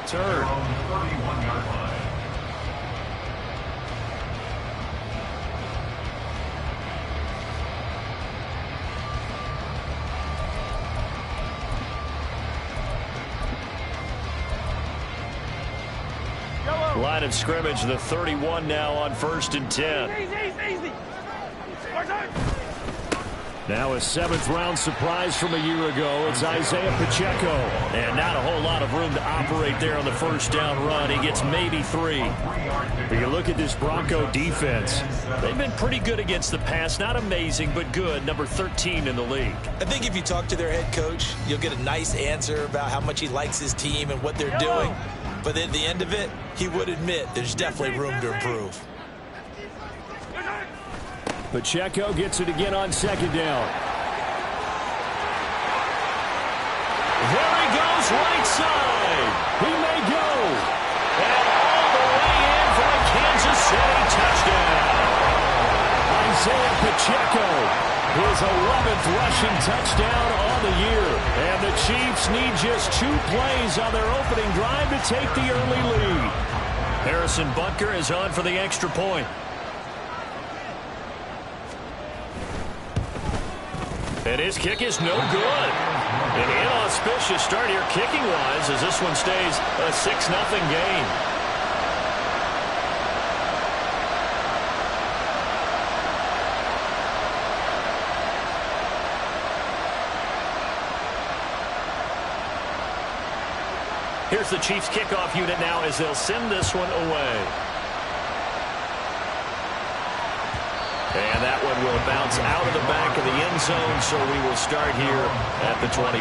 return. Line of scrimmage, the 31 now on 1st and 10. Easy. Now a 7th-round surprise from a year ago. It's Isaiah Pacheco. And not a whole lot of room to operate there on the first down run. He gets maybe 3. But you look at this Bronco defense. They've been pretty good against the pass. Not amazing, but good. Number 13 in the league. I think if you talk to their head coach, you'll get a nice answer about how much he likes his team and what they're doing. But at the end of it, he would admit there's definitely room to improve. Pacheco gets it again on 2nd down. There he goes, right side. He may go. And all the way in for a Kansas City touchdown. Isaiah Pacheco, his 11th rushing touchdown on the year. And the Chiefs need just 2 plays on their opening drive to take the early lead. Harrison Butker is on for the extra point. And his kick is no good. An inauspicious start here kicking-wise as this one stays a 6-0 game. Here's the Chiefs kickoff unit now as they'll send this one away. And that one will bounce out of the back of the end zone, so we will start here at the 25.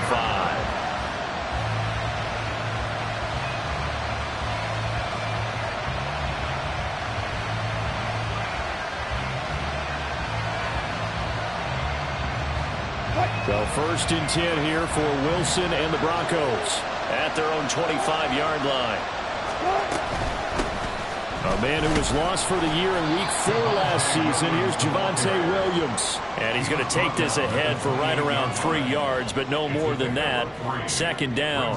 So 1st and 10 here for Wilson and the Broncos at their own 25-yard line. A man who was lost for the year in Week 4 last season. Here's Javonte Williams. And he's going to take this ahead for right around 3 yards, but no more than that. 2nd down.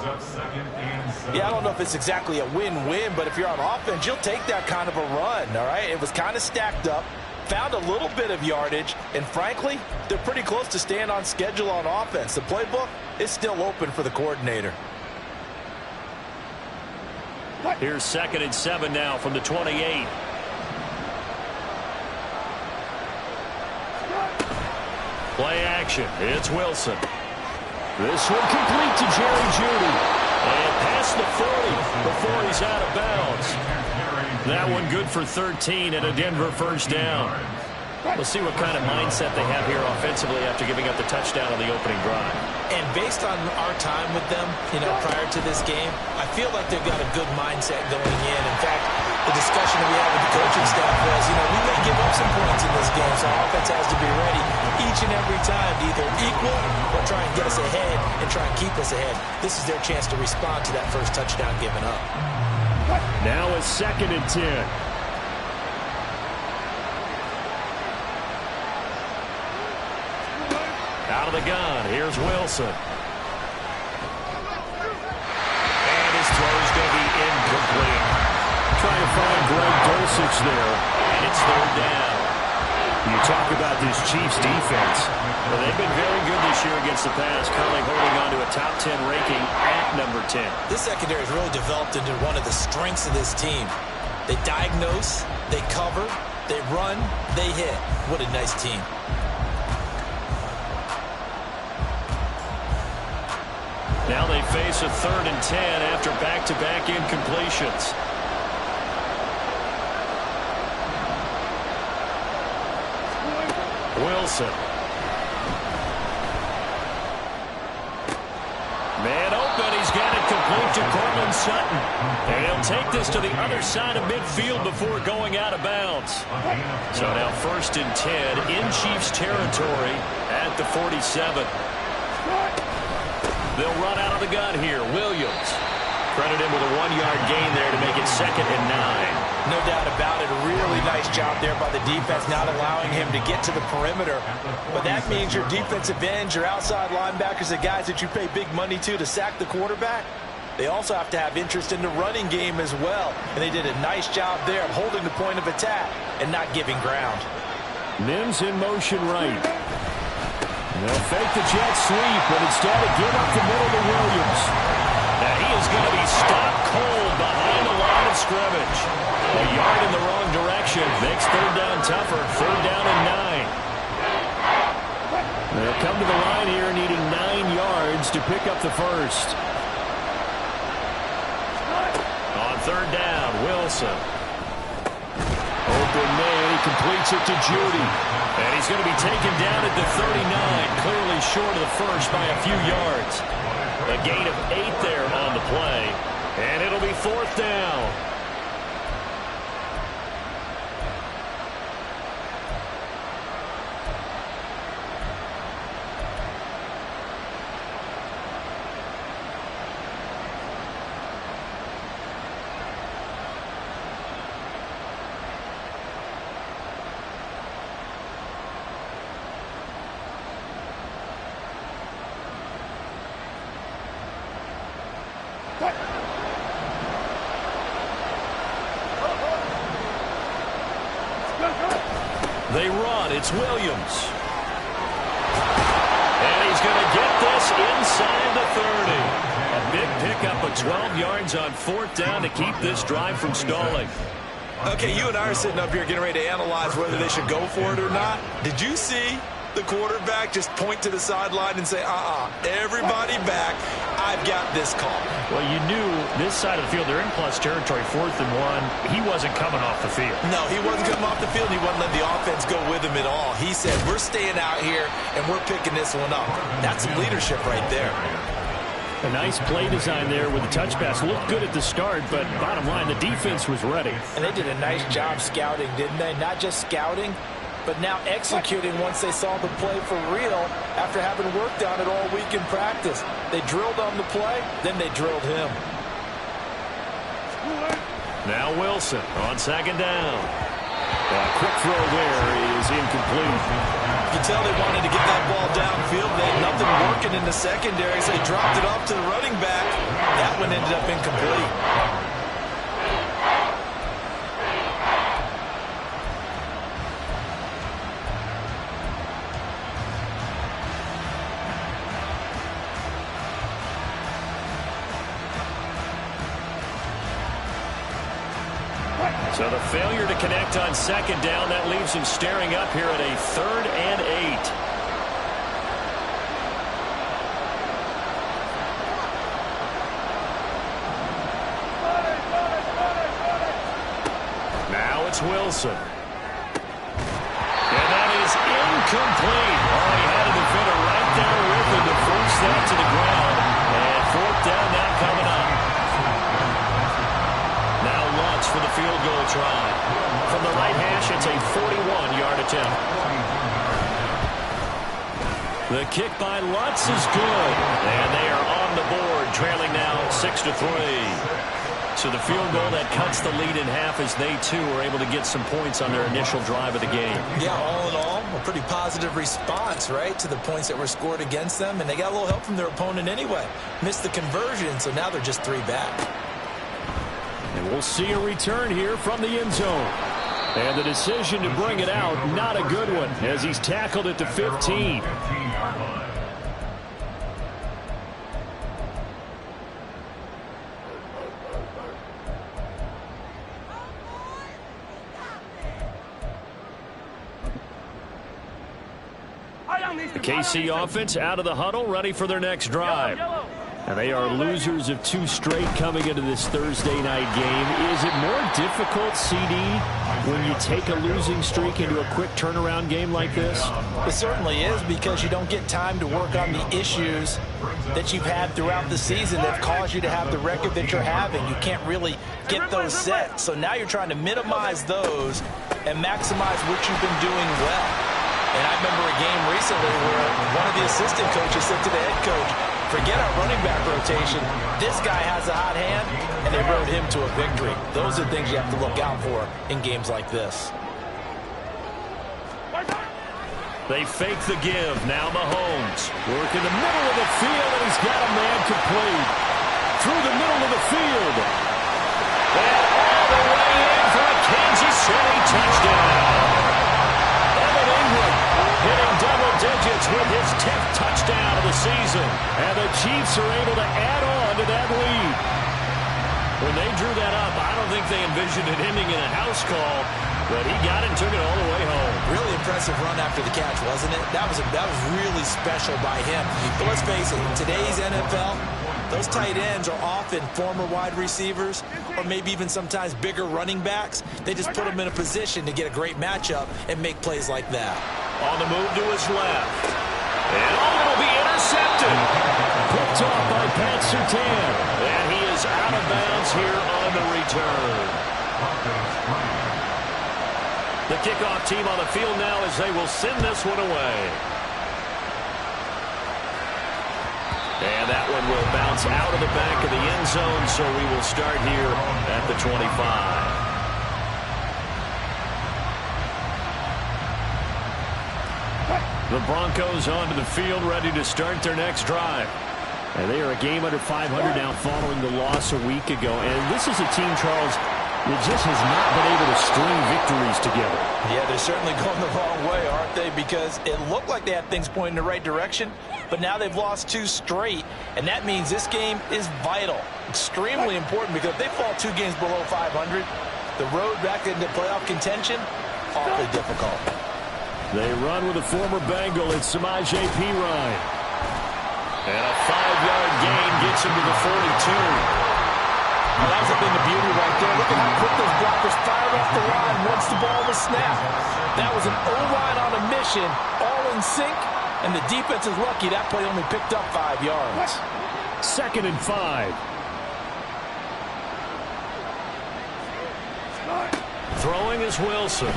Yeah, I don't know if it's exactly a win-win, but if you're on offense, you'll take that kind of a run, all right? It was kind of stacked up, found a little bit of yardage, and frankly, they're pretty close to staying on schedule on offense. The playbook is still open for the coordinator. Here's 2nd and 7 now from the 28. Play action. It's Wilson. This one complete to Jerry Jeudy. And past the 40 before he's out of bounds. That one good for 13 and a Denver 1st down. We'll see what kind of mindset they have here offensively after giving up the touchdown on the opening drive. And based on our time with them, prior to this game, I feel like they've got a good mindset going in. In fact, the discussion that we had with the coaching staff was, we may give up some points in this game, so our offense has to be ready each and every time to either equal or try and get us ahead and try and keep us ahead. This is their chance to respond to that first touchdown given up. Now a 2nd and 10. Out of the gun, here's Wilson. And his throw's going to be incomplete. Trying to find Greg Dulcich there, and it's 3rd down. You talk about this Chiefs defense. Well, they've been very good this year against the pass, currently holding on to a top 10 ranking at number 10. This secondary has really developed into one of the strengths of this team. They diagnose, they cover, they run, they hit. What a nice team. Now they face a 3rd and 10 after back-to-back incompletions. Wilson. Man open, he's got it complete to Cortland Sutton. And he'll take this to the other side of midfield before going out of bounds. So now 1st and 10 in Chiefs territory at the 47. They'll run out of the gun here. Williams. Credit him with a 1-yard gain there to make it 2nd and 9. No doubt about it. A really nice job there by the defense, not allowing him to get to the perimeter. But that means your defensive ends, your outside linebackers, the guys that you pay big money to sack the quarterback, they also have to have interest in the running game as well. And they did a nice job there of holding the point of attack and not giving ground. Mims in motion right. They'll fake the jet sweep, but instead of give up the middle to Williams. And he is going to be stopped cold behind the line of scrimmage. A yard in the wrong direction makes third down tougher. Third down and 9. They'll come to the line here needing 9 yards to pick up the first. On third down, Wilson. Open man, he completes it to Judy. And he's going to be taken down at the 39, clearly short of the first by a few yards. A gain of 8 there on the play, and it'll be fourth down. They run. It's Williams. And he's going to get this inside the 30. A big pickup of 12 yards on fourth down to keep this drive from stalling. Okay, you and I are sitting up here getting ready to analyze whether they should go for it or not. Did you see the quarterback just point to the sideline and say, everybody back, I've got this call? Well, you knew this side of the field, they're in plus territory, 4th and 1. He wasn't coming off the field. No, he wasn't coming off the field. He wasn't letting the offense go with him at all. He said, we're staying out here, and we're picking this one up. That's some leadership right there. A nice play design there with the touch pass. Looked good at the start, but bottom line, the defense was ready. And they did a nice job scouting, didn't they? Not just scouting, but now executing once they saw the play for real after having worked on it all week in practice. They drilled on the play, then they drilled him. Now Wilson on second down. A quick throw there is incomplete. You can tell they wanted to get that ball downfield. They had nothing working in the secondary, so they dropped it off to the running back. That one ended up incomplete. So the failure to connect on second down, that leaves him staring up here at a 3rd and 8. Now it's Wilson. And that is incomplete. Oh, he had a defender right there with him to force that to the ground. And fourth down now coming up. For the field goal try. From the right hash, it's a 41-yard attempt. The kick by Lutz is good. And they are on the board, trailing now 6-3. So the field goal that cuts the lead in half as they, too, are able to get some points on their initial drive of the game. Yeah, all in all, a pretty positive response, right, to the points that were scored against them. And they got a little help from their opponent anyway. Missed the conversion, so now they're just 3 back. And we'll see a return here from the end zone. And the decision to bring it out, not a good one, as he's tackled at the 15. The KC offense out of the huddle, ready for their next drive. And they are losers of 2 straight coming into this Thursday night game. Is it more difficult, CD, when you take a losing streak into a quick turnaround game like this? It certainly is, because you don't get time to work on the issues that you've had throughout the season that caused you to have the record that you're having. You can't really get those set. So now you're trying to minimize those and maximize what you've been doing well. And I remember a game recently where one of the assistant coaches said to the head coach, forget our running back rotation. This guy has a hot hand, and they rode him to a victory. Those are things you have to look out for in games like this. They fake the give. Now Mahomes. Work in the middle of the field, and he's got a man complete. through the middle of the field. And all the way in for a Kansas City touchdown. Evan Ingram hitting double digits with his 10th touchdown of the season. And the Chiefs are able to add on to that lead. When they drew that up, I don't think they envisioned it ending in a house call, but he got it and took it all the way home. Really impressive run after the catch, wasn't it? That was really special by him. But let's face it, in today's NFL, those tight ends are often former wide receivers or maybe even sometimes bigger running backs. They just put them in a position to get a great matchup and make plays like that. On the move to his left. And it'll be intercepted. Picked off by Pat Surtain. And he is out of bounds here on the return. The kickoff team on the field now as they will send this one away. And that one will bounce out of the back of the end zone, so we will start here at the 25. The Broncos onto the field, ready to start their next drive. And they are a game under 500 now following the loss a week ago. And this is a team, Charles, that just has not been able to string victories together. Yeah, they're certainly going the wrong way, aren't they? Because it looked like they had things pointing in the right direction, but now they've lost 2 straight. And that means this game is vital, extremely important, because if they fall 2 games below 500, the road back into playoff contention, awfully difficult. They run with a former Bengal. It's Samaje Perine. And a 5-yard gain gets him to the 42. Well, that was a thing of beauty right there. Look at how quick those blockers fired off the line once the ball was snapped. That was an O-line on a mission, all in sync, and the defense is lucky that play only picked up 5 yards. 2nd and 5. Throwing is Wilson.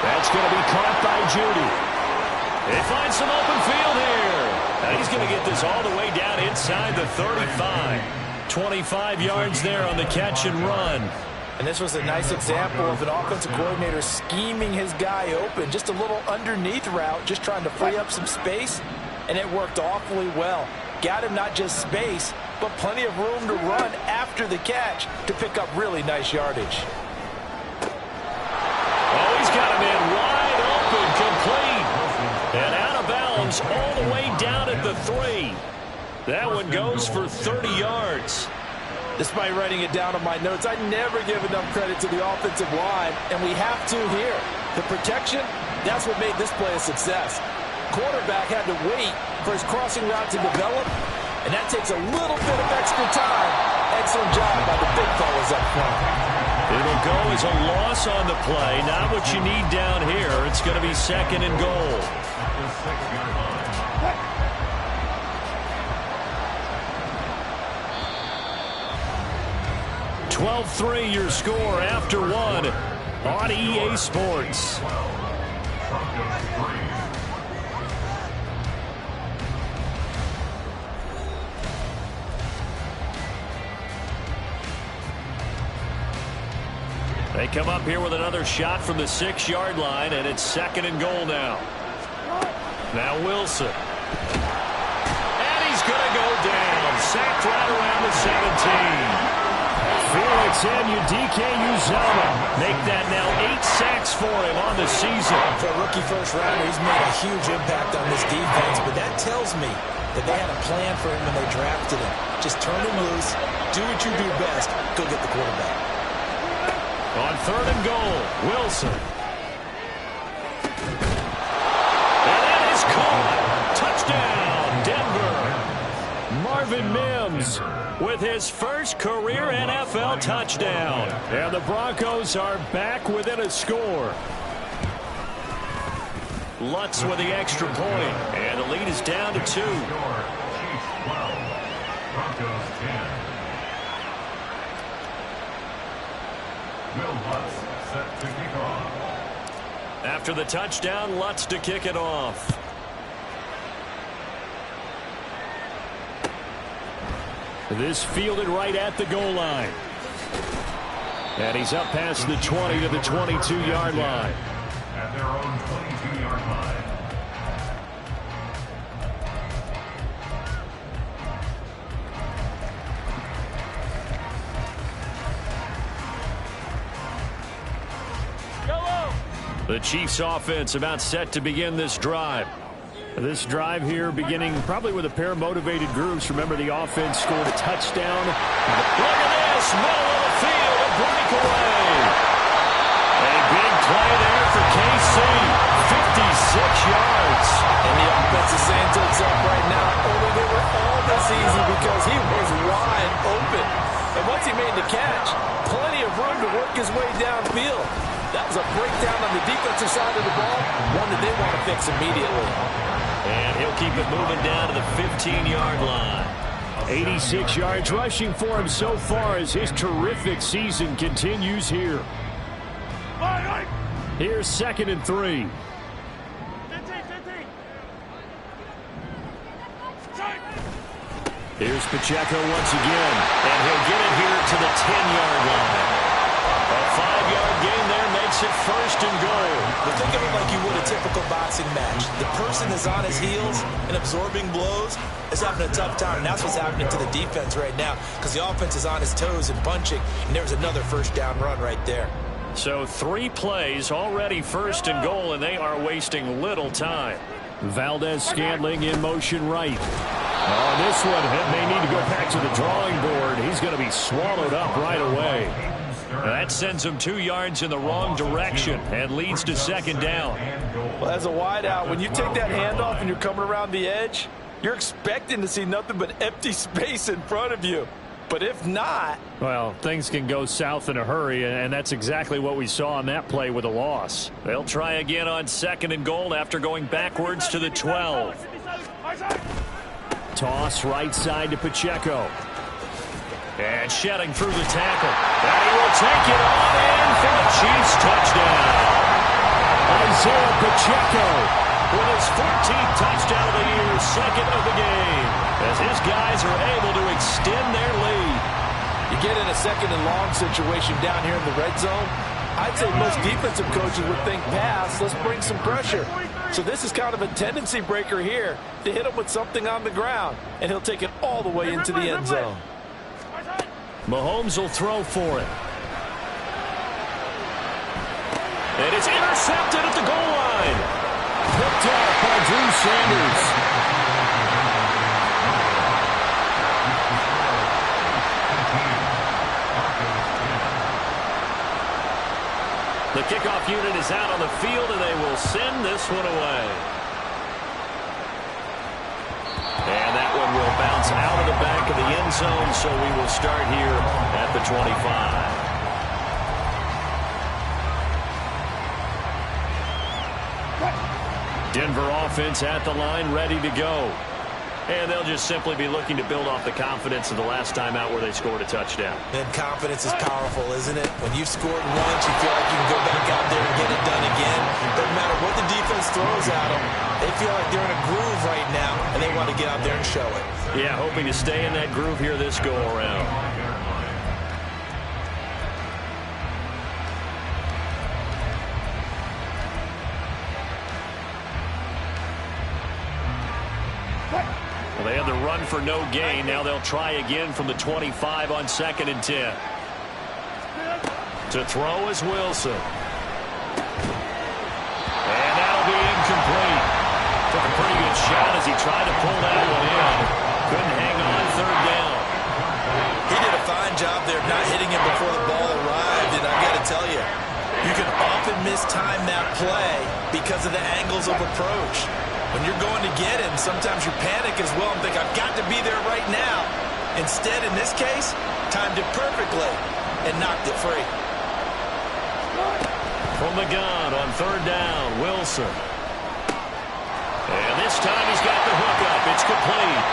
That's going to be caught by Judy. They find some open field here. And he's going to get this all the way down inside the 35. 25 yards there on the catch and run. And this was a nice example of an offensive coordinator scheming his guy open. Just a little underneath route, just trying to free up some space. And it worked awfully well. Got him not just space, but plenty of room to run after the catch to pick up really nice yardage. Oh, he's got him in wide open, complete. And out of bounds all the way down at the 3. That one goes for 30 yards. Despite writing it down on my notes, I never give enough credit to the offensive line, and we have to here. The protection, that's what made this play a success. Quarterback had to wait for his crossing route to develop, and that takes a little bit of extra time. Excellent job by the big fellas up front. It'll go as a loss on the play. Not what you need down here. It's going to be 2nd and goal. (12-3) your score after 1 on EA Sports. They come up here with another shot from the 6-yard line, and it's 2nd and goal now. Now Wilson. And he's going to go down. Sacked right around the 17. Felix Anudike-Uzomah make that now 8 sacks for him on the season. For a rookie first rounder, he's made a huge impact on this defense, but that tells me that they had a plan for him when they drafted him. Just turn him loose, do what you do best, go get the quarterback. On 3rd and goal, Wilson. And that is caught. Touchdown, Denver. Marvin Mims with his first career NFL touchdown. And the Broncos are back within a score. Lutz with the extra point. And the lead is down to 2. After the touchdown, Lutz to kick it off. This fielded right at the goal line. And he's up past the 20 to the 22-yard line. At their own 22-yard line. The Chiefs offense about set to begin this drive. This drive here beginning probably with a pair of motivated groups. Remember, the offense scored a touchdown. Look at this, middle of the field, a breakaway. A big play there for KC, 56 yards. And the offense is saying to itself right now, only they were all this easy because he was wide open. And once he made the catch, plenty of room to work his way downfield. That was a breakdown on the defensive side of the ball, one that they want to fix immediately. And he'll keep it moving down to the 15-yard line. 86 yards rushing for him so far as his terrific season continues here. Here's 2nd and 3. Here's Pacheco once again, and he'll get it here to the 10-yard line. A 5-yard gain there makes it 1st and goal. But think of it like you would a typical boxing match. The person that's on his heels and absorbing blows is having a tough time. And that's what's happening to the defense right now because the offense is on his toes and punching. And there's another 1st down run right there. So 3 plays already 1st and goal, and they are wasting little time. Valdez-Scantling in motion right. On this one, they need to go back to the drawing board. He's going to be swallowed up right away. That sends him 2 yards in the wrong direction and leads to 2nd down. Well, as a wideout, when you take that handoff and you're coming around the edge, you're expecting to see nothing but empty space in front of you. But if not... Well, things can go south in a hurry, and that's exactly what we saw on that play with a loss. They'll try again on 2nd and goal after going backwards to the 12. Toss right side to Pacheco. And shedding through the tackle. And he will take it on in for the Chiefs touchdown. Isaiah Pacheco with his 14th touchdown of the year, 2nd of the game, as his guys are able to extend their lead. You get in a 2nd and long situation down here in the red zone, I'd say most defensive coaches would think pass, let's bring some pressure. So this is kind of a tendency breaker here to hit him with something on the ground, and he'll take it all the way into the end zone. Mahomes will throw for it. And it's intercepted at the goal line. Picked up by Drew Sanders. The kickoff unit is out on the field, and they will send this one away. And that one will bounce out of the back of the end zone, so we will start here at the 25. Denver offense at the line, ready to go. And they'll just simply be looking to build off the confidence of the last time out where they scored a touchdown. And confidence is powerful, isn't it? When you've scored once, you feel like you can go back out there and get it done again. Doesn't matter what the defense throws at them. They feel like they're in a groove right now, and they want to get out there and show it. Yeah, hoping to stay in that groove here this go-around. Well, they had the run for no gain. Now they'll try again from the 25 on 2nd and 10. To throw is Wilson. And that'll be incomplete. Took a pretty good shot as he tried to pull that one in. Couldn't hang on 3rd down. He did a fine job there not hitting him before the ball arrived, and I got to tell you, you can often mistime that play because of the angles of approach. When you're going to get him, sometimes you panic as well and think, I've got to be there right now. Instead, in this case, timed it perfectly and knocked it free. From the gun on 3rd down, Wilson. And this time he's got the hook up. It's complete.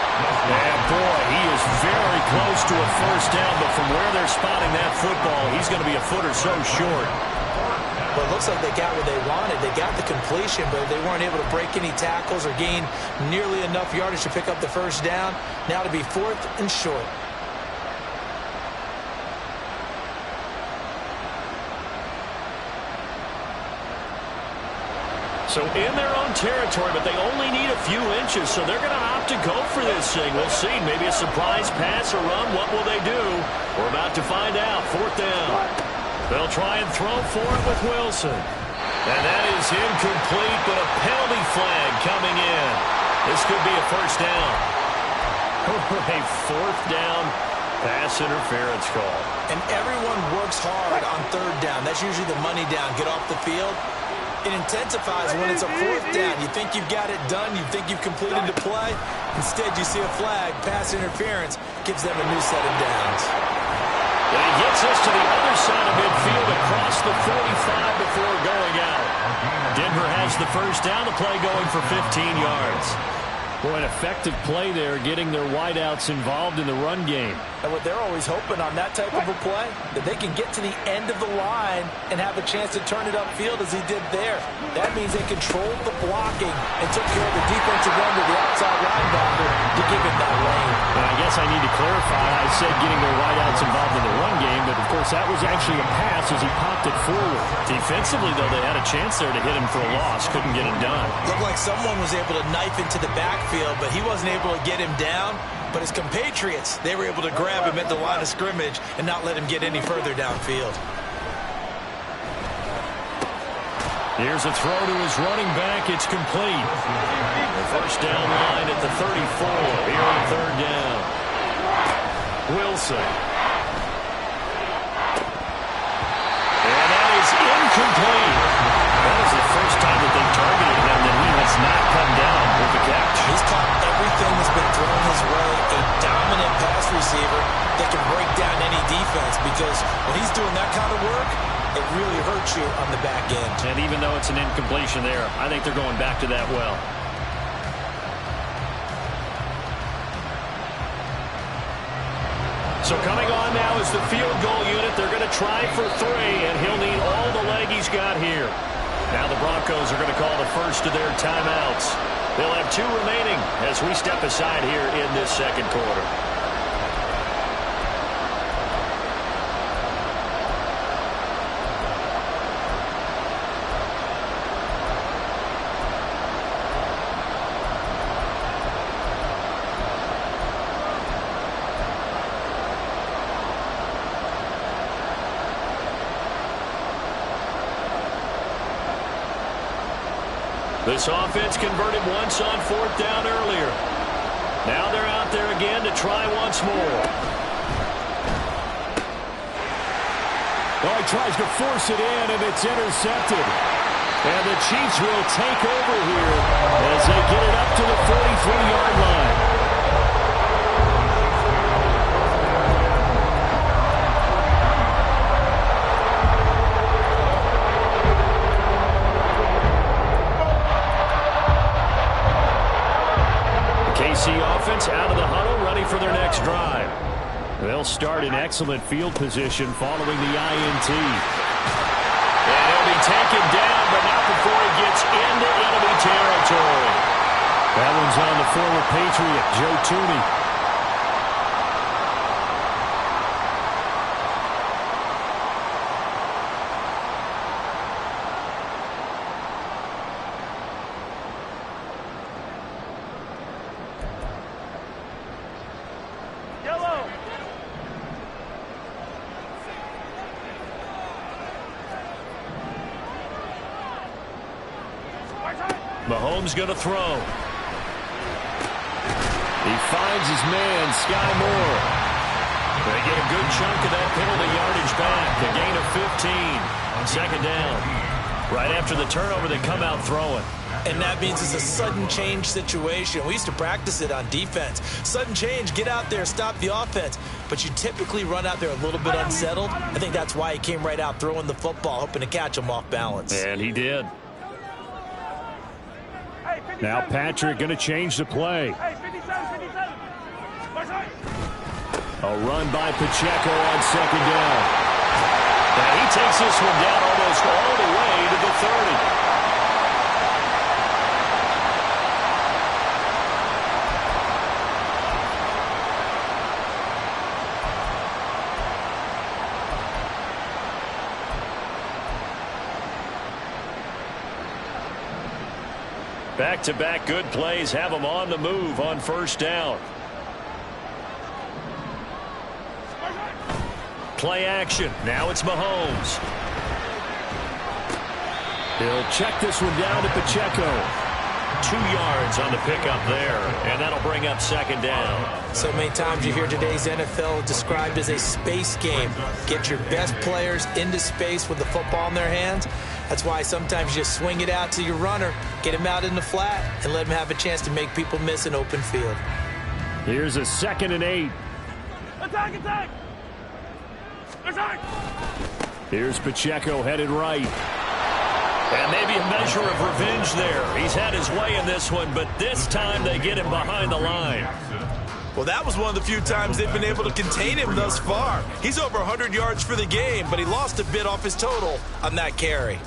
And boy, he is very close to a 1st down, but from where they're spotting that football, he's going to be a foot or so short. Well, it looks like they got what they wanted. They got the completion, but they weren't able to break any tackles or gain nearly enough yardage to pick up the 1st down. Now to be 4th and short. So in their own territory, but they only need a few inches, so they're going to opt to go for this thing. We'll see. Maybe a surprise pass or run. What will they do? We're about to find out. 4th down. They'll try and throw for it with Wilson. And that is incomplete, but a penalty flag coming in. This could be a first down. A fourth down pass interference call. And everyone works hard on third down. That's usually the money down. Get off the field. It intensifies when it's a fourth down. You think you've got it done. You think you've completed the play. Instead, you see a flag. Pass interference gives them a new set of downs. And he gets us to the other side of midfield across the 45 before going out. Denver has the first down. The play going for 15 yards. Boy, an effective play there, getting their wideouts involved in the run game. And what they're always hoping on that type of a play, that they can get to the end of the line and have a chance to turn it upfield as he did there. That means they controlled the blocking and took care of the defensive end of the outside linebacker to give him that lane. And I guess I need to clarify. I said getting their wideouts involved in the run game, but of course that was actually a pass as he popped it forward. Defensively, though, they had a chance there to hit him for a loss. Couldn't get it done. Looked like someone was able to knife into the backfield, but he wasn't able to get him down. But his compatriots, they were able to grab him at the line of scrimmage and not let him get any further downfield. Here's a throw to his running back. It's complete. The first down line at the 34 here on third down. Wilson. And that is incomplete. That is the first time that they've targeted him that he has not come down with the catch. He's caught everything that's been thrown his way. A dominant pass receiver that can break down any defense, because when he's doing that kind of work, it really hurts you on the back end. And even though it's an incompletion there, I think they're going back to that well. So coming on now is the field goal unit. They're going to try for 3, and he'll need all the leg he's got here. Now the Broncos are going to call the first of their timeouts. They'll have 2 remaining as we step aside here in this second quarter. This offense converted once on fourth down earlier. Now they're out there again to try once more. Oh, he tries to force it in, and it's intercepted. And the Chiefs will take over here as they get it up to the 43-yard line. Offense out of the huddle, ready for their next drive. They'll start in excellent field position following the INT. And he'll be taken down, but not before he gets into enemy territory. That one's on the former Patriot, Joe Tooney. Mahomes going to throw. He finds his man, Sky Moore. They get a good chunk of that penalty yardage back. A gain of 15. Second down. Right after the turnover, they come out throwing. And that means it's a sudden change situation. We used to practice it on defense. Sudden change, get out there, stop the offense. But you typically run out there a little bit unsettled. I think that's why he came right out throwing the football, hoping to catch him off balance. And he did. Now Patrick going to change the play. A run by Pacheco on second down. And he takes this one down almost all the way to the 30. Back-to-back good plays have them on the move on first down. Play action. Now it's Mahomes. He'll check this one down to Pacheco. 2 yards on the pickup there, and that'll bring up second down. So many times you hear today's NFL described as a space game. Get your best players into space with the football in their hands. That's why sometimes you just swing it out to your runner, get him out in the flat, and let him have a chance to make people miss an open field. Here's a 2nd and 8. Attack, attack! Attack! Here's Pacheco headed right. And maybe a measure of revenge there. He's had his way in this one, but this time they get him behind the line. Well, that was one of the few times they've been able to contain him thus far. He's over 100 yards for the game, but he lost a bit off his total on that carry.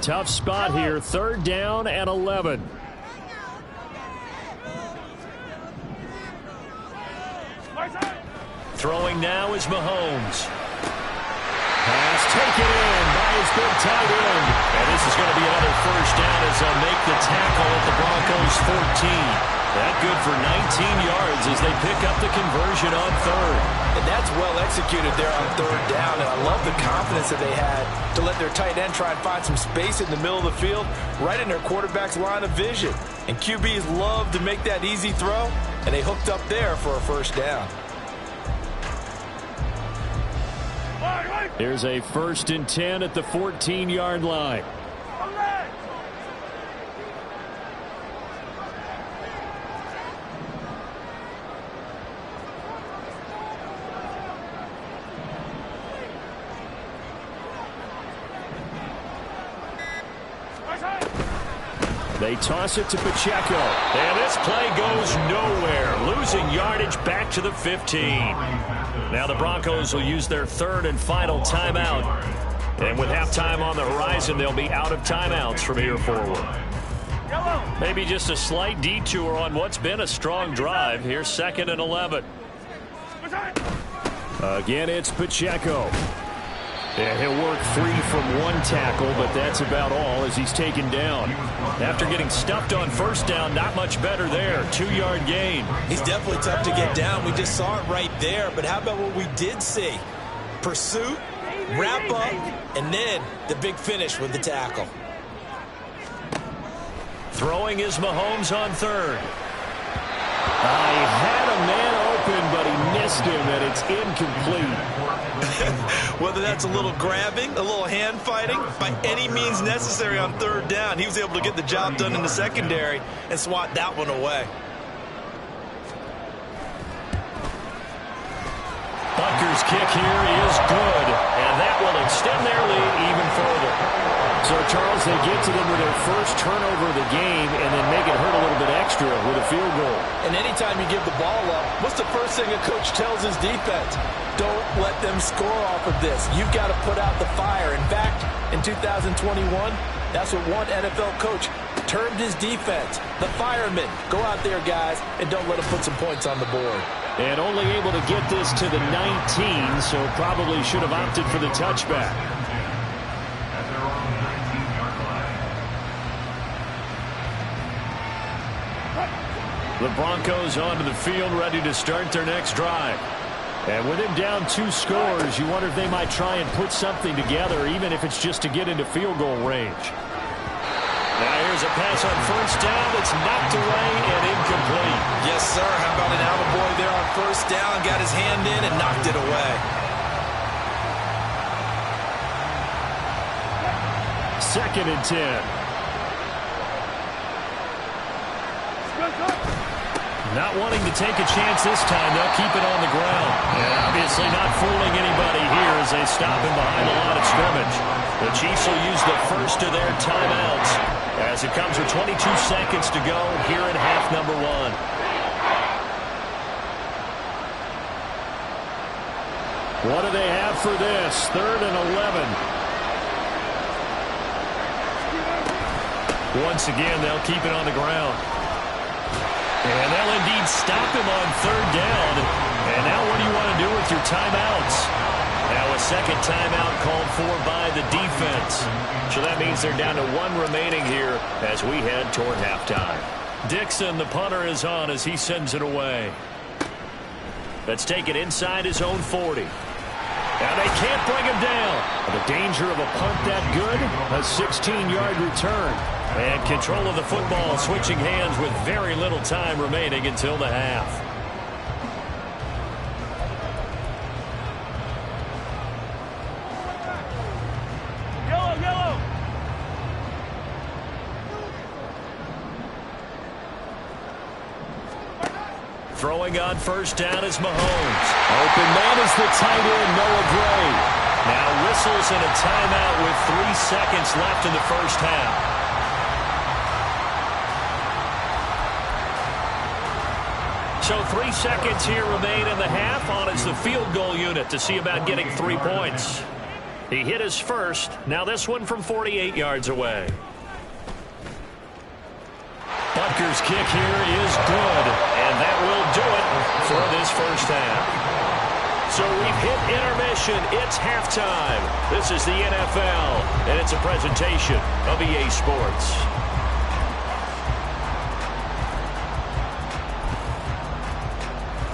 Tough spot here, 3rd down and 11. Throwing now is Mahomes. Pass taken in by his big tight end. And this is going to be another first down as they'll make the tackle at the Broncos 14. That good for 19 yards as they pick up the conversion on 3rd. And that's well executed there on 3rd down. And I love the confidence that they had to let their tight end try and find some space in the middle of the field, right in their quarterback's line of vision. And QBs love to make that easy throw, and they hooked up there for a first down. Here's a 1st and 10 at the 14-yard line. They toss it to Pacheco. And this play goes nowhere. Losing yardage back to the 15. Now the Broncos will use their 3rd and final timeout. And with halftime on the horizon, they'll be out of timeouts from here forward. Maybe just a slight detour on what's been a strong drive. Here's 2nd and 11. Again, it's Pacheco. Yeah, he'll work free from 1 tackle, but that's about all as he's taken down. After getting stuffed on 1st down, not much better there. 2-yard gain. He's definitely tough to get down. We just saw it right there. But how about what we did see? Pursuit, wrap up, and then the big finish with the tackle. Throwing is Mahomes on 3rd. He had a man open, but he missed him, and it's incomplete. Whether that's a little grabbing, a little hand fighting, by any means necessary on 3rd down, he was able to get the job done in the secondary and swat that one away. Butker's kick here is good, and that will extend their lead even further. So, Charles, they get to them with their first turnover of the game and then make it hurt a little bit extra with a field goal. And anytime you give the ball up, what's the first thing a coach tells his defense? Don't let them score off of this. You've got to put out the fire. In fact, in 2021, that's what one NFL coach termed his defense. The firemen. Go out there, guys, and don't let them put some points on the board. And only able to get this to the 19, so probably should have opted for the touchback. The Broncos onto the field, ready to start their next drive. And with him down 2 scores, you wonder if they might try and put something together, even if it's just to get into field goal range. Now here's a pass on 1st down that's knocked away and incomplete. Yes, sir. How about an attaboy there on 1st down? Got his hand in and knocked it away. 2nd and 10. Not wanting to take a chance this time, they'll keep it on the ground. And obviously not fooling anybody here as they stop him behind the line of scrimmage. The Chiefs will use the first of their timeouts as it comes with 22 seconds to go here in half number 1. What do they have for this? 3rd and 11. Once again, they'll keep it on the ground. And they'll indeed stop him on 3rd down. And now what do you want to do with your timeouts? Now a second timeout called for by the defense. So that means they're down to 1 remaining here as we head toward halftime. Dixon, the punter, is on as he sends it away. Let's take it inside his own 40. And they can't bring him down. The danger of a punt that good, a 16-yard return. And control of the football switching hands with very little time remaining until the half. Throwing on first down is Mahomes. Open man is the tight end, Noah Gray. Now whistles and a timeout with 3 seconds left in the first half. So 3 seconds here remain in the half on as the field goal unit to see about getting 3 points. He hit his first. Now this one from 48 yards away. Butker's kick here is good, and that will do it for this first half. So we've hit intermission. It's halftime. This is the NFL, and it's a presentation of EA Sports.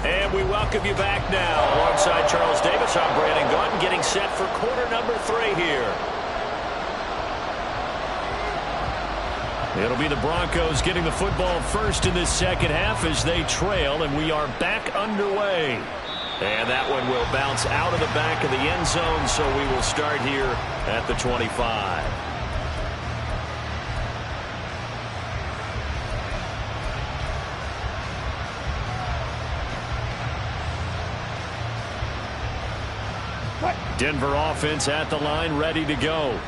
And we welcome you back now. Alongside Charles Davis, I'm Brandon Gaudin, getting set for quarter number 3 here. It'll be the Broncos getting the football first in this second half as they trail, and we are back underway. And that one will bounce out of the back of the end zone, so we will start here at the 25. Denver offense at the line, ready to go.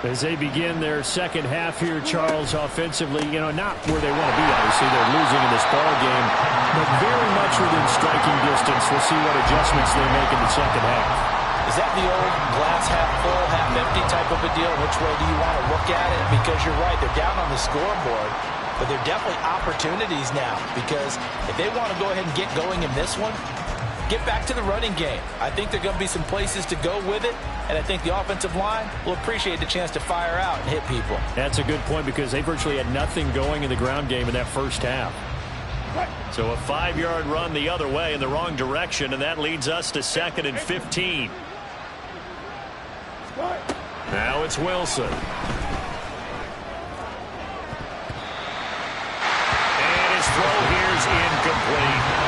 As they begin their second half here, Charles, offensively, not where they want to be, obviously. They're losing in this ball game, but very much within striking distance. We'll see what adjustments they make in the second half. Is that the old glass half full, half empty type of a deal? Which way do you want to look at it? Because you're right, they're down on the scoreboard, but they're definitely opportunities now. Because if they want to go ahead and get going in this one, get back to the running game. I think there are going to be some places to go with it, and I think the offensive line will appreciate the chance to fire out and hit people. That's a good point because they virtually had nothing going in the ground game in that first half. So a 5-yard run the other way in the wrong direction, and that leads us to 2nd and 15. Now it's Wilson. And his throw here is incomplete.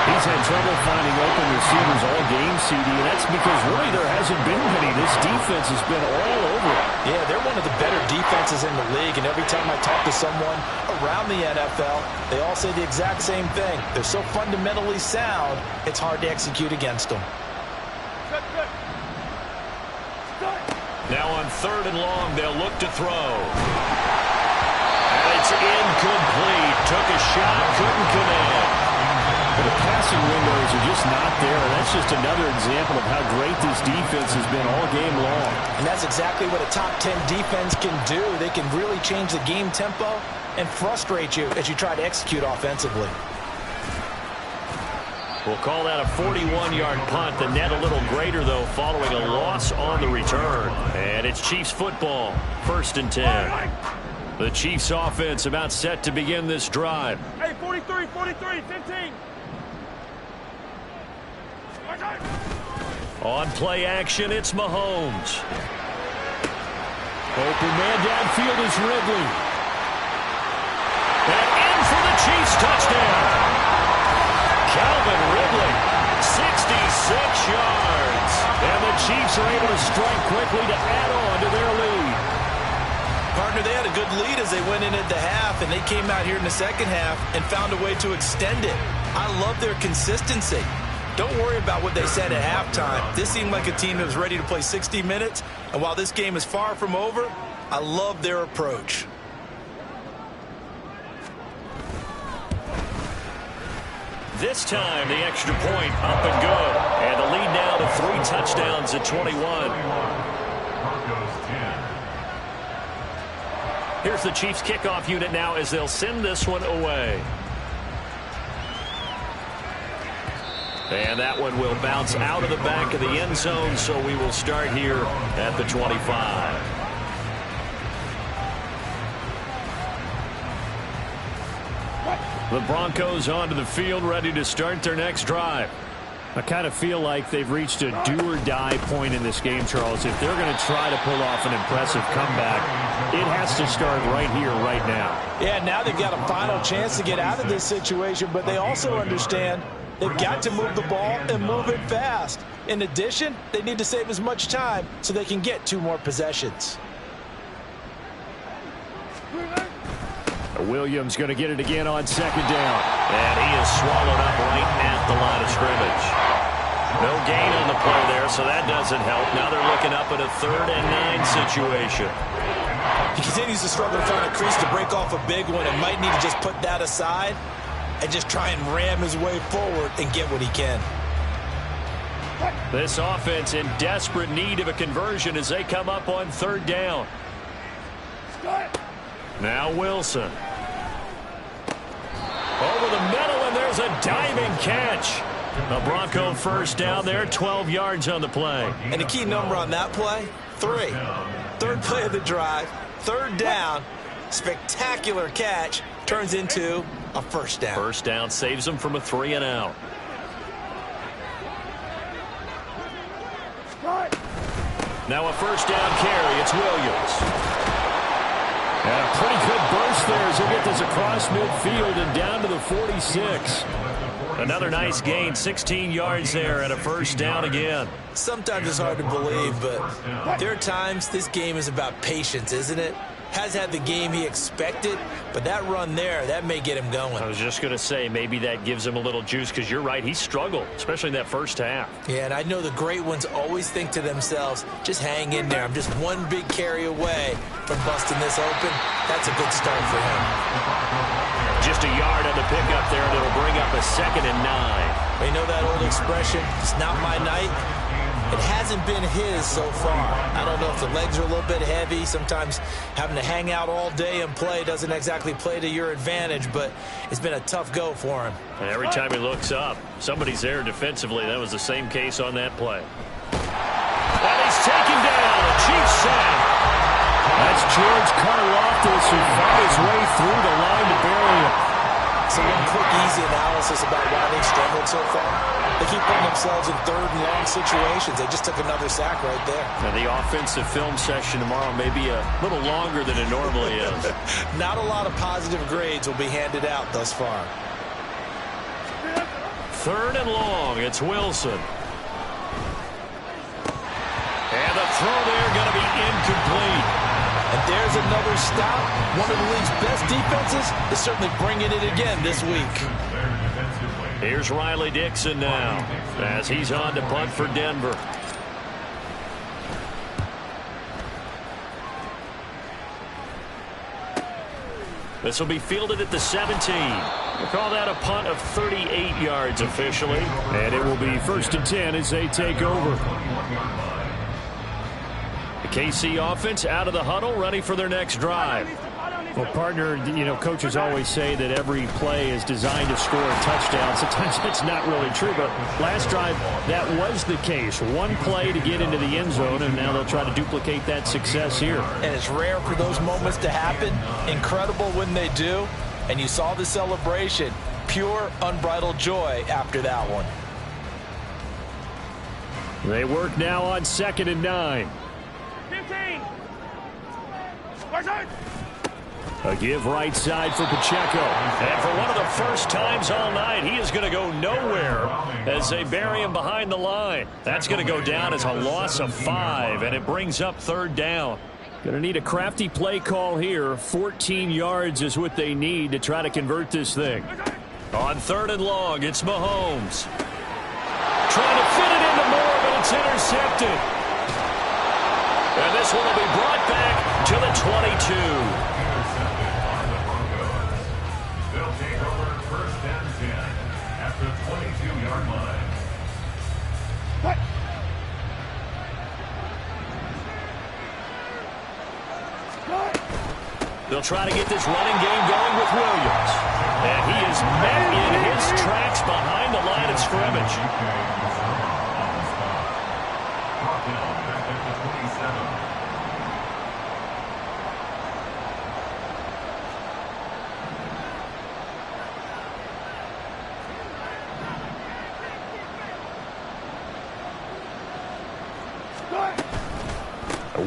He's had trouble finding open receivers all game, CD, and that's because really there hasn't been many. This defense has been all over it. Yeah, they're one of the better defenses in the league, and every time I talk to someone around the NFL, they all say the exact same thing. They're so fundamentally sound, it's hard to execute against them. Now on 3rd and long, they'll look to throw. And it's incomplete. Took a shot, couldn't connect. The passing windows are just not there, and that's just another example of how great this defense has been all game long. And that's exactly what a top 10 defense can do. They can really change the game tempo and frustrate you as you try to execute offensively. We'll call that a 41-yard punt. The net a little greater, though, following a loss on the return. And it's Chiefs football, 1st and 10. The Chiefs offense about set to begin this drive. Hey, 43, 15. On play action, it's Mahomes. Open man downfield is Ridley. And in for the Chiefs touchdown. Calvin Ridley, 66 yards. And the Chiefs are able to strike quickly to add on to their lead. Partner, they had a good lead as they went in at the half, and they came out here in the second half and found a way to extend it. I love their consistency. Don't worry about what they said at halftime. This seemed like a team that was ready to play 60 minutes, and while this game is far from over, I love their approach. This time, the extra point up and good. And the lead now to 3 touchdowns at 21. Here's the Chiefs kickoff unit now as they'll send this one away. And that one will bounce out of the back of the end zone, so we will start here at the 25. The Broncos onto the field, ready to start their next drive. I kind of feel like they've reached a do-or-die point in this game, Charles. If they're going to try to pull off an impressive comeback, it has to start right here, right now. Yeah, now they've got a final chance to get out of this situation, but they also understand they've got to move the ball and move it fast. In addition, they need to save as much time so they can get 2 more possessions. Williams going to get it again on second down. And he is swallowed up right at the line of scrimmage. No gain on the play there, so that doesn't help. Now they're looking up at a 3rd and 9 situation. He continues to struggle to find a crease to break off a big one and might need to just put that aside and just try and ram his way forward and get what he can. This offense in desperate need of a conversion as they come up on 3rd down. Now Wilson. Over the middle, and there's a diving catch. The Bronco first down there, 12 yards on the play. And the key number on that play, 3. 3rd play of the drive, 3rd down, spectacular catch, turns into a first down. First down saves them from a 3 and out. Now a first down carry, it's Williams. And a pretty good burst there as he gets this across midfield and down to the 46. Another nice gain, 16 yards there and a first down again. Sometimes it's hard to believe, but there are times this game is about patience, isn't it? Has had the game he expected, but that run there, that may get him going. I was just going to say, maybe that gives him a little juice because you're right, he struggled, especially in that first half. Yeah, and I know the great ones always think to themselves, just hang in there. I'm just one big carry away from busting this open. That's a good start for him. Just a yard on the pickup there, and it'll bring up a 2nd and 9. You know that old expression, it's not my night? It hasn't been his so far. I don't know if the legs are a little bit heavy. Sometimes having to hang out all day and play doesn't exactly play to your advantage, but it's been a tough go for him. And every time he looks up, somebody's there defensively. That was the same case on that play. And he's taken down. A cheap sack. That's George Karlaftis who fought his way through the line to bury him. So one quick, easy analysis about why they've struggled so far. They keep putting themselves in 3rd and long situations. They just took another sack right there. Now the offensive film session tomorrow may be a little longer than it normally is. Not a lot of positive grades will be handed out thus far. 3rd and long. It's Wilson. And the throw there going to be incomplete. And there's another stop. One of the league's best defenses is certainly bringing it again this week. Here's Riley Dixon now as he's on to punt for Denver. This will be fielded at the 17. We'll call that a punt of 38 yards officially. And it will be 1st and 10 as they take over. The KC offense out of the huddle, ready for their next drive. Well, partner, you know, coaches always say that every play is designed to score a touchdown. Sometimes that's not really true, but last drive, that was the case. One play to get into the end zone, and now they'll try to duplicate that success here. And it's rare for those moments to happen. Incredible when they do. And you saw the celebration. Pure, unbridled joy after that one. They work now on 2nd and 9. 15. A give right side for Pacheco. And for one of the first times all night, he is going to go nowhere as they bury him behind the line. That's going to go down as a loss of 5, and it brings up 3rd down. Going to need a crafty play call here. 14 yards is what they need to try to convert this thing. On 3rd and long, it's Mahomes. Trying to fit it into Moore, but it's intercepted. And this one will be brought back to the 22. They'll try to get this running game going with Williams. And he is met in his tracks behind the line of scrimmage.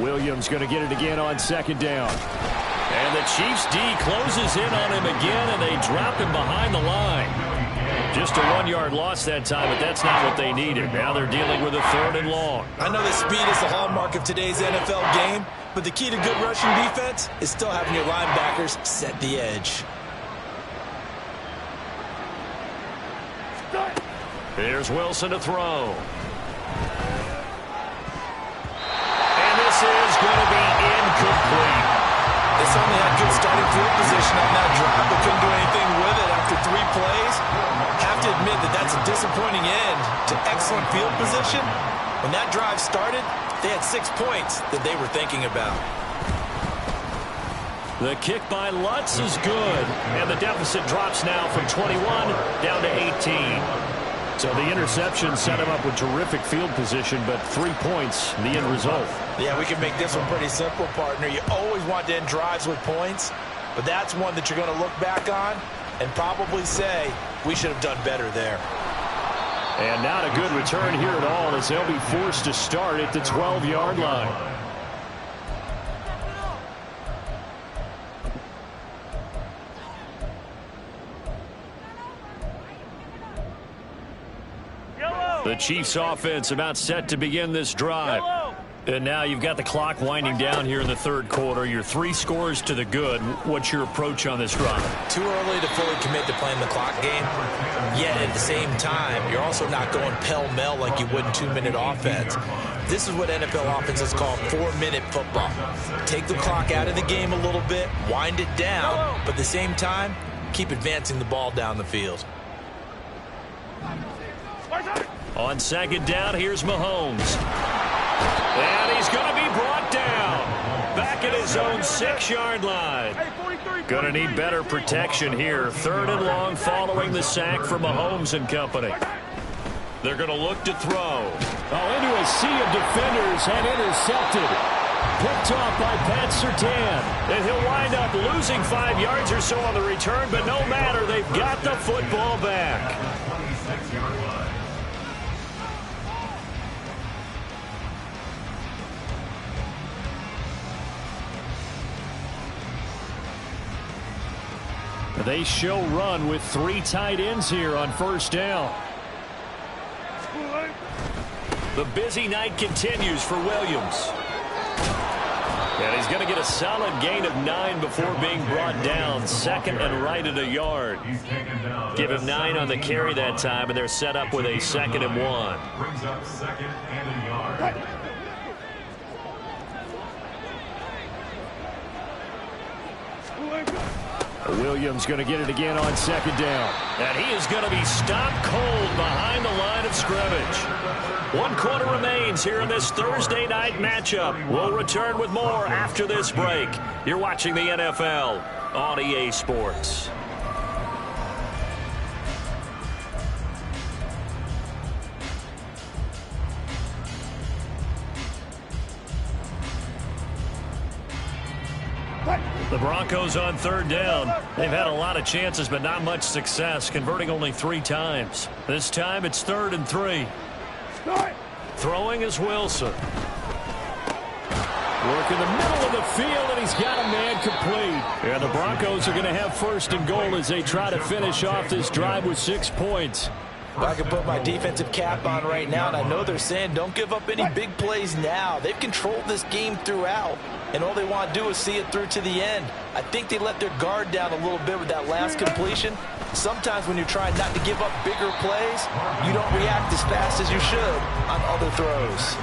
Williams going to get it again on second down. And the Chiefs D closes in on him again, and they drop him behind the line. Just a 1-yard loss that time, but that's not what they needed. Now they're dealing with a 3rd and long. I know that speed is the hallmark of today's NFL game, but the key to good rushing defense is still having your linebackers set the edge. Here's Wilson to throw. And this is going to be incomplete. They certainly had good starting field position on that drive, but couldn't do anything with it after 3 plays. Have to admit that that's a disappointing end to excellent field position. When that drive started, they had 6 points that they were thinking about. The kick by Lutz is good, and the deficit drops now from 21 down to 18. So the interception set him up with terrific field position, but 3 points, the end result. Yeah, we can make this one pretty simple, partner. You always want to end drives with points, but that's one that you're going to look back on and probably say, we should have done better there. And not a good return here at all, as they'll be forced to start at the 12-yard line. The Chiefs offense about set to begin this drive. And now you've got the clock winding down here in the 3rd quarter. You're 3 scores to the good. What's your approach on this drive? Too early to fully commit to playing the clock game. Yet at the same time, you're also not going pell-mell like you would in 2-minute offense. This is what NFL offenses call 4-minute football. Take the clock out of the game a little bit, wind it down, but at the same time, keep advancing the ball down the field. On second down, here's Mahomes. And he's going to be brought down. Back at his own 6-yard line. Going to need better protection here. 3rd and long following the sack from Mahomes and company. They're going to look to throw. Into a sea of defenders and intercepted. Picked off by Pat Surtain. And he'll wind up losing 5 yards or so on the return, but no matter, they've got the football back. They show run with 3 tight ends here on 1st down. The busy night continues for Williams. And he's going to get a solid gain of 9 before being brought down. 2nd and right at a yard. Give him 9 on the carry that time, and they're set up with a 2nd and 1. Brings up 2nd and a yard. Williams going to get it again on 2nd down. And he is going to be stopped cold behind the line of scrimmage. 1 quarter remains here in this Thursday night matchup. We'll return with more after this break. You're watching the NFL on EA Sports. The Broncos on 3rd down. They've had a lot of chances, but not much success, converting only 3 times. This time it's 3rd and 3. Throwing is Wilson. Work in the middle of the field, and he's got a man complete. And the Broncos are going to have 1st and goal as they try to finish off this drive with 6 points. I can put my defensive cap on right now, and I know they're saying don't give up any big plays now. They've controlled this game throughout, and all they want to do is see it through to the end. I think they let their guard down a little bit with that last completion. Sometimes when you're trying not to give up bigger plays, you don't react as fast as you should on other throws.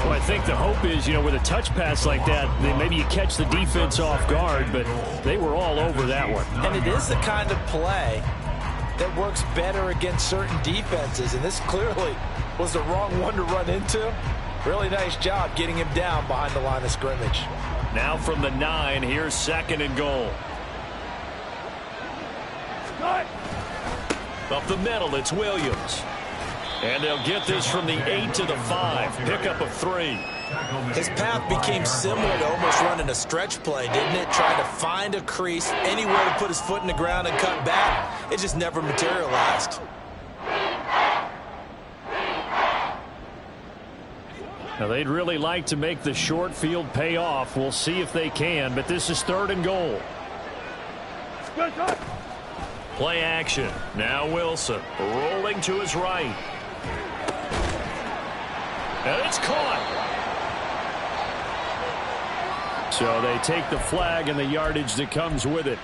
Well, I think the hope is, with a touch pass like that, then maybe you catch the defense off guard, but they were all over that one. And it is the kind of play that works better against certain defenses, and this clearly was the wrong one to run into. Really nice job getting him down behind the line of scrimmage. Now from the 9, here's 2nd and goal. Up the middle, it's Williams. And they'll get this from the 8 to the 5. Pickup of 3. His path became similar to almost running a stretch play, didn't it? Trying to find a crease, anywhere to put his foot in the ground and cut back. It just never materialized. Now, they'd really like to make the short field pay off. We'll see if they can, but this is 3rd and goal. Play action. Now Wilson rolling to his right. And it's caught. So they take the flag and the yardage that comes with it.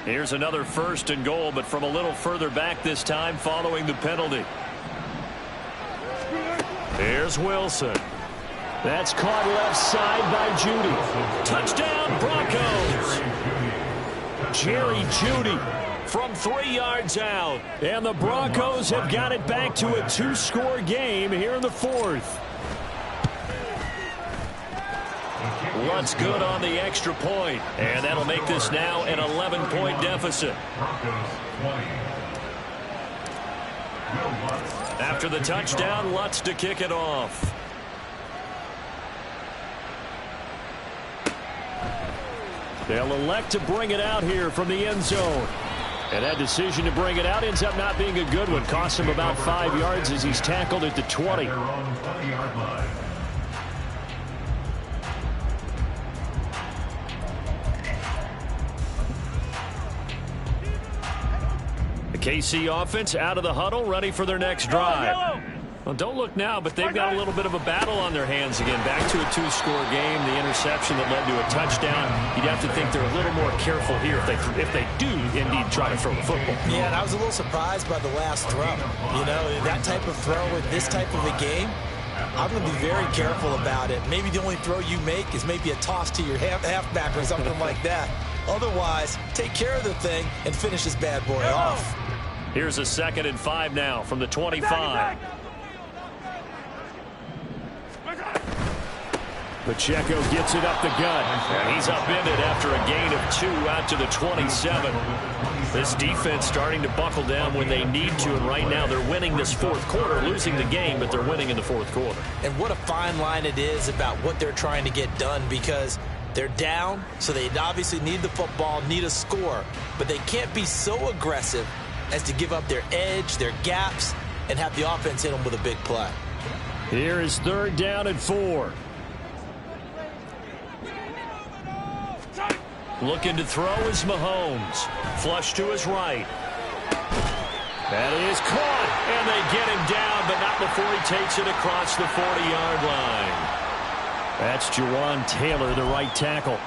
Here's another 1st and goal, but from a little further back this time following the penalty. Here's Wilson. That's caught left side by Judy. Touchdown, Broncos. Jerry Judy from 3 yards out. And the Broncos have got it back to a 2-score game here in the 4th. Lutz good on the extra point, and that'll make this now an 11-point deficit. After the touchdown, Lutz to kick it off. They'll elect to bring it out here from the end zone. And that decision to bring it out ends up not being a good one. Costs him about 5 yards as he's tackled at the 20. The KC offense out of the huddle, ready for their next drive. Well, don't look now, but they've got a little bit of a battle on their hands again. Back to a 2-score game. The interception that led to a touchdown. You'd have to think they're a little more careful here if they do indeed try to throw the football. Yeah, and I was a little surprised by the last throw. You know, that type of throw in this type of a game, I'm going to be very careful about it. Maybe the only throw you make is maybe a toss to your halfback or something like that. Otherwise, take care of the thing and finish this bad boy off. Here's a 2nd and 5 now from the 25. Pacheco gets it up the gut, and he's upended after a gain of 2 out to the 27. This defense starting to buckle down when they need to, and right now they're winning this 4th quarter, losing the game, but they're winning in the 4th quarter. And what a fine line it is about what they're trying to get done, because they're down, so they obviously need the football, need a score, but they can't be so aggressive as to give up their edge, their gaps, and have the offense hit them with a big play. Here is 3rd down and 4. Looking to throw is Mahomes. Flush to his right. That is caught, and they get him down, but not before he takes it across the 40-yard line. That's Jawan Taylor, the right tackle.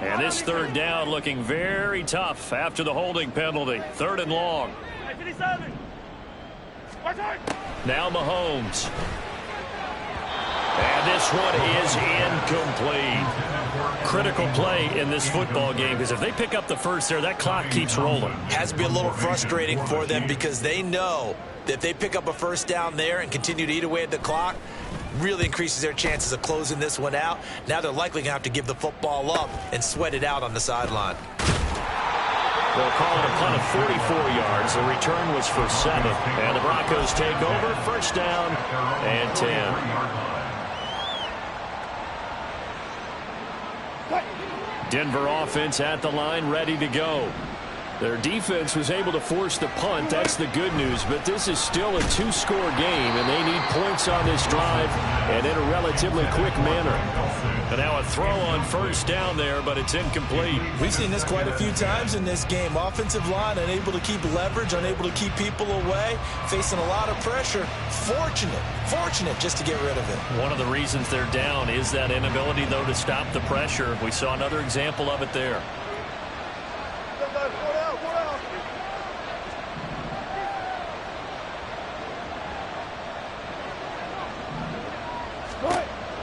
And this 3rd down looking very tough after the holding penalty. 3rd and long. Now Mahomes. And this one is incomplete. Critical play in this football game, because if they pick up the first there, that clock keeps rolling. Has to be a little frustrating for them, because they know that if they pick up a 1st down there and continue to eat away at the clock, really increases their chances of closing this one out. Now they're likely going to have to give the football up and sweat it out on the sideline. They'll call it a punt of 44 yards. The return was for 7. And the Broncos take over. 1st down and 10. Denver offense at the line, ready to go. Their defense was able to force the punt. That's the good news. But this is still a 2-score game, and they need points on this drive and in a relatively quick manner. And now a throw on 1st down there, but it's incomplete. We've seen this quite a few times in this game. Offensive line unable to keep leverage, unable to keep people away, facing a lot of pressure. Fortunate just to get rid of it. One of the reasons they're down is that inability, though, to stop the pressure. We saw another example of it there.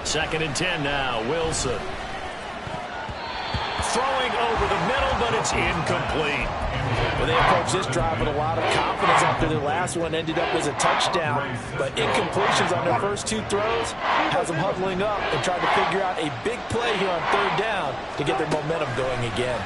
Second and 10 now. Wilson. Throwing over the middle, but it's incomplete. Well, they approached this drive with a lot of confidence after their last one ended up as a touchdown. But incompletions on their first 2 throws has them huddling up and trying to figure out a big play here on 3rd down to get their momentum going again.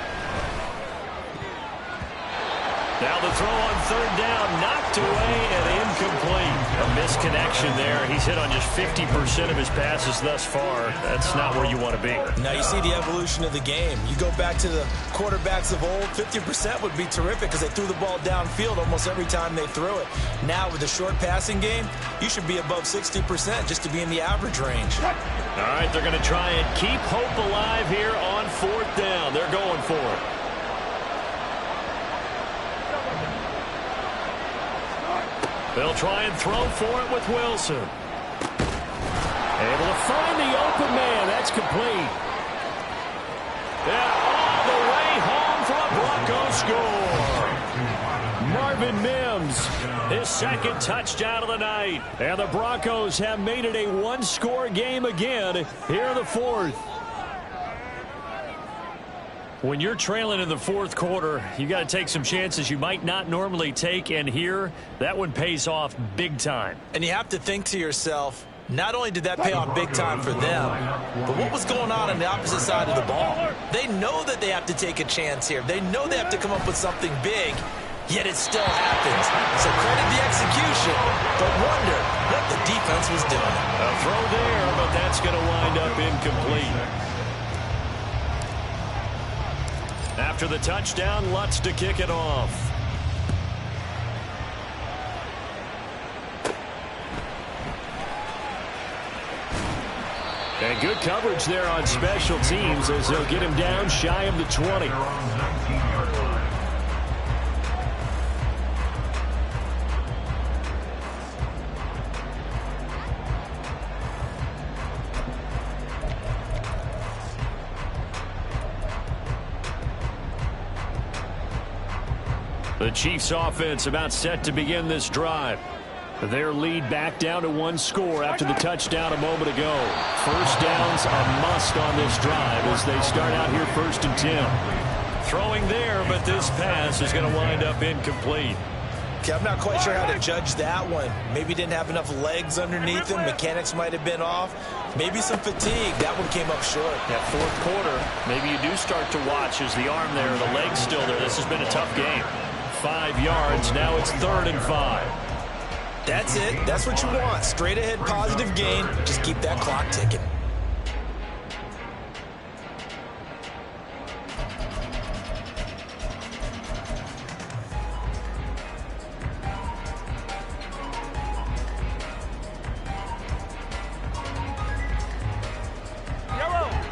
Now the throw on third down, knocked away and incomplete. A misconnection there. He's hit on just 50% of his passes thus far. That's not where you want to be. Now you see the evolution of the game. You go back to the quarterbacks of old, 50% would be terrific because they threw the ball downfield almost every time they threw it. Now with the short passing game, you should be above 60% just to be in the average range. All right, they're going to try and keep hope alive here on fourth down. They're going for it. They'll try and throw for it with Wilson. Able to find the open man. That's complete. And all the way home for a Broncos score. Marvin Mims, his second touchdown of the night. And the Broncos have made it a one-score game again here in the fourth. When you're trailing in the fourth quarter, you got to take some chances you might not normally take, and here, that one pays off big time. And you have to think to yourself, not only did that pay off big time for them, but what was going on the opposite side of the ball? They know that they have to take a chance here. They know they have to come up with something big, yet it still happens. So credit the execution, but wonder what the defense was doing. A throw there, but that's going to wind up incomplete. After the touchdown, Lutz to kick it off. And good coverage there on special teams as they'll get him down shy of the 20. The Chiefs offense about set to begin this drive. Their lead back down to one score after the touchdown a moment ago. First down's a must on this drive as they start out here 1st and 10. Throwing there, but this pass is going to wind up incomplete. Okay, I'm not quite sure how to judge that one. Maybe didn't have enough legs underneath him. Mechanics might have been off. Maybe some fatigue. That one came up short. That fourth quarter, maybe you do start to watch as the arm there, the leg's still there. This has been a tough game. 5 yards. Now it's 3rd and 5. That's it. That's what you want. Straight ahead positive gain. Just keep that clock ticking.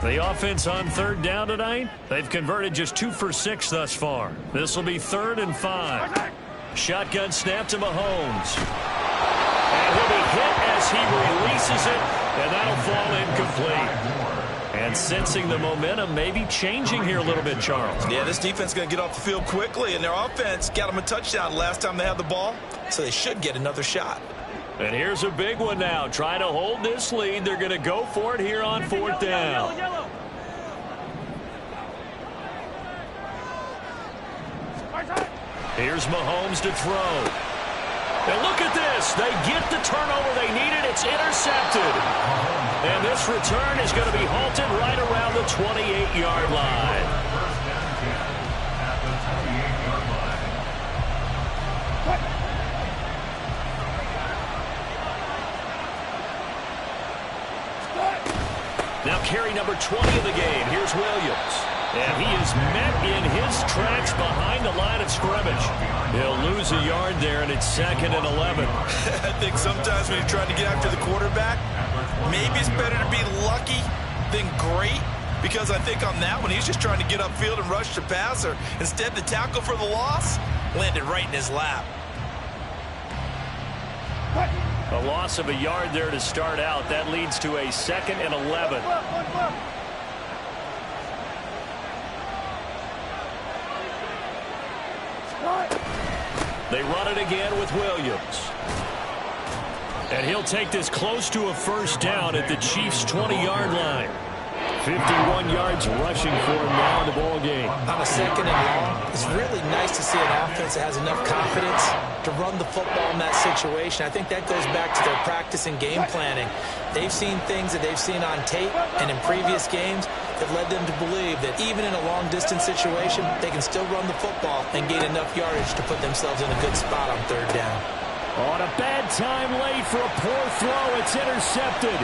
The offense on 3rd down tonight, they've converted just 2 for 6 thus far. This will be 3rd and 5. Shotgun snap to Mahomes. And he'll be hit as he releases it, and that'll fall incomplete. And sensing the momentum maybe changing here a little bit, Charles. Yeah, this defense is going to get off the field quickly, and their offense got them a touchdown last time they had the ball, so they should get another shot. And here's a big one now. Trying to hold this lead. They're going to go for it here on 4th down. Here's Mahomes to throw. And look at this. They get the turnover they needed. It's intercepted. And this return is going to be halted right around the 28-yard line. Now carry number 20 of the game. Here's Williams. And he is met in his tracks behind the line of scrimmage. He'll lose a yard there, and it's 2nd and 11. I think sometimes when you're trying to get after the quarterback, maybe it's better to be lucky than great. Because I think on that one, he's just trying to get upfield and rush the passer. Instead, the tackle for the loss landed right in his lap. A loss of a yard there to start out. That leads to a 2nd and 11. They run it again with Williams. And he'll take this close to a 1st down at the Chiefs' 20-yard line. 51 yards rushing for him now in the ball game. On a 2nd and long, it's really nice to see an offense that has enough confidence to run the football in that situation. I think that goes back to their practice and game planning. They've seen things that they've seen on tape and in previous games that led them to believe that even in a long-distance situation, they can still run the football and gain enough yardage to put themselves in a good spot on 3rd down. On a bad time late for a poor throw. It's intercepted.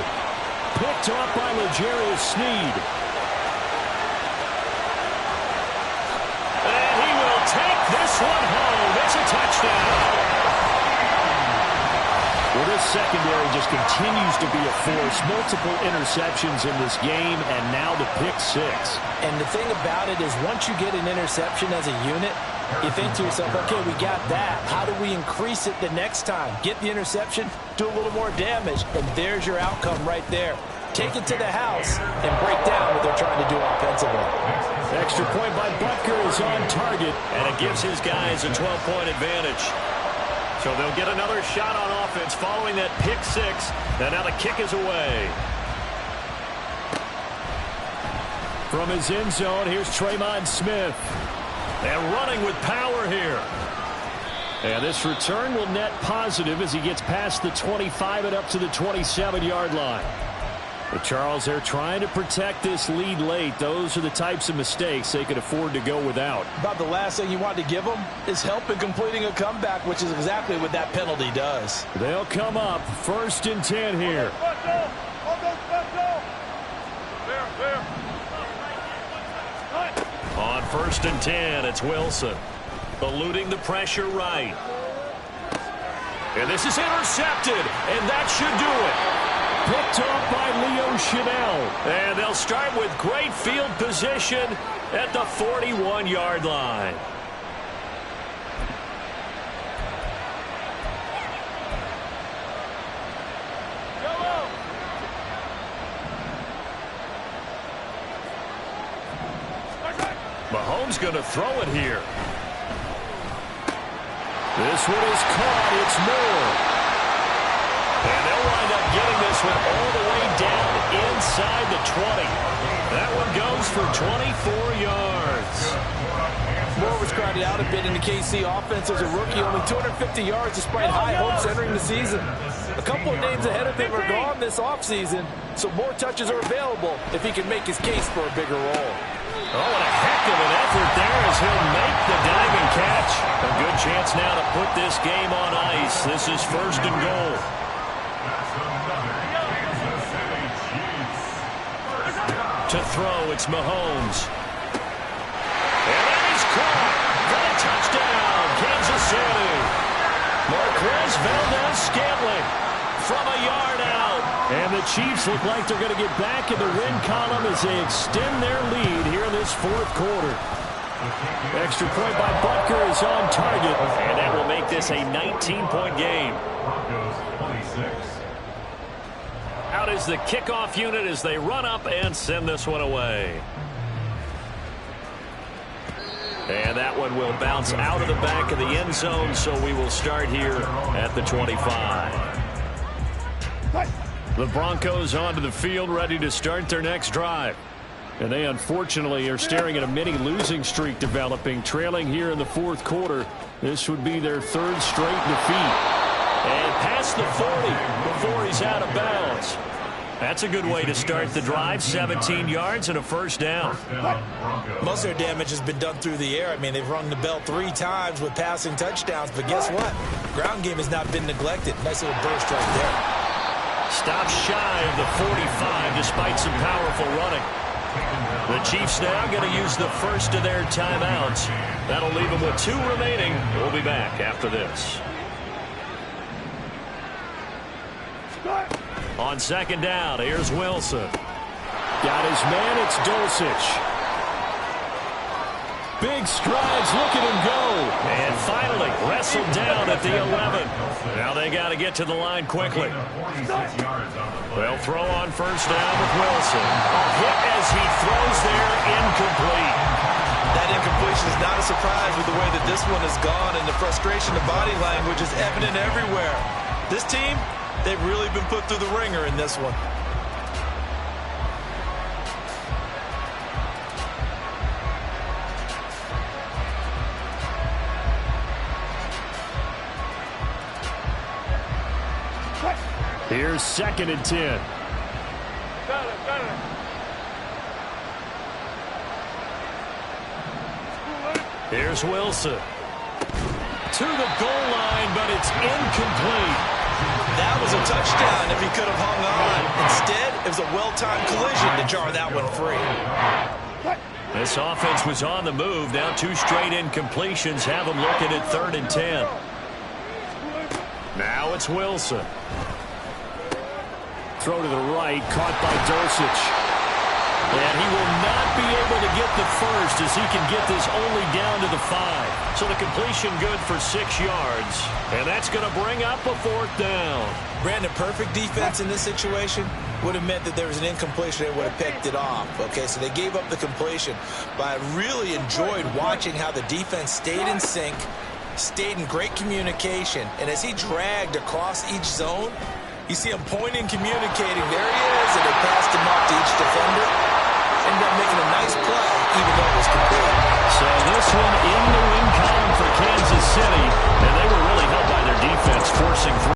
Picked off by L'Jarius Sneed. And he will take this one home. It's a touchdown. Well, this secondary just continues to be a force. Multiple interceptions in this game, and now the pick 6. And the thing about it is once you get an interception as a unit, you think to yourself, okay, we got that. How do we increase it the next time? Get the interception, do a little more damage, and there's your outcome right there. Take it to the house and break down what they're trying to do offensively. Extra point by Butker is on target. And it gives his guys a 12-point advantage. So they'll get another shot on offense following that pick 6. And now the kick is away. From his end zone, here's Tremon Smith. And running with power here. And this return will net positive as he gets past the 25 and up to the 27-yard line. But Charles, they're trying to protect this lead late. Those are the types of mistakes they could afford to go without. About the last thing you want to give them is help in completing a comeback, which is exactly what that penalty does. They'll come up 1st and 10 here. On 1st and 10, it's Wilson. Eluding the pressure right. And this is intercepted, and that should do it. Picked off by Leo Chanel. And they'll start with great field position at the 41-yard line. Mahomes going to throw it here. This one is caught. It's Moore. And they'll wind up getting this one all the way down inside the 20. That one goes for 24 yards. Moore was crowded out a bit in the KC offense as a rookie, only 250 yards despite high hopes entering the season. A couple of names ahead of him are gone this offseason, so more touches are available if he can make his case for a bigger role. Oh, and a heck of an effort there as he'll make the diving catch. A good chance now to put this game on ice. This is 1st and goal. To throw, it's Mahomes. And that is caught for a touchdown, Kansas City. Marquez Valdez-Scantling from a yard out. And the Chiefs look like they're going to get back in the win column as they extend their lead here in this 4th quarter. Extra point by Butker is on target. And that will make this a 19-point game. Out is the kickoff unit as they run up and send this one away. And that one will bounce out of the back of the end zone, so we will start here at the 25. The Broncos onto the field, ready to start their next drive. And they unfortunately are staring at a mini losing streak developing, trailing here in the 4th quarter. This would be their 3rd straight defeat. And past the 40 before he's out of bounds. That's a good way to start the drive. 17 yards and a 1st down. Most of their damage has been done through the air. I mean, they've rung the bell 3 times with passing touchdowns. But guess what? Ground game has not been neglected. Nice little burst right there. Stops shy of the 45 despite some powerful running. The Chiefs now going to use the first of their timeouts. That'll leave them with 2 remaining. We'll be back after this. On 2nd down, here's Wilson. Got his man, it's Dulcich. Big strides, look at him go. And finally wrestled down at the 11. Now they got to get to the line quickly. They'll throw on 1st down with Wilson. A hit as he throws there, incomplete. That incompletion is not a surprise with the way that this one has gone, and the frustration of body language is evident everywhere. This team, they've really been put through the ringer in this one. Here's 2nd and 10. Here's Wilson. To the goal line, but it's incomplete. That was a touchdown if he could have hung on. Instead, it was a well-timed collision to jar that one free. This offense was on the move. Now 2 straight incompletions have them looking at 3rd and 10. Now it's Wilson. Throw to the right, caught by Dulcich. And he will not be able to get the first as he can get this only down to the 5. So the completion good for 6 yards. And that's going to bring up a 4th down. Brandon, perfect defense in this situation would have meant that there was an incompletion. They would have picked it off. Okay, so they gave up the completion. But I really enjoyed watching how the defense stayed in sync, stayed in great communication. And as he dragged across each zone, you see him pointing, communicating. There he is, and they passed him off to each defender. Ended up making a nice play, even though it was complete. So this one in the win column for Kansas City, and they were really helped by their defense, forcing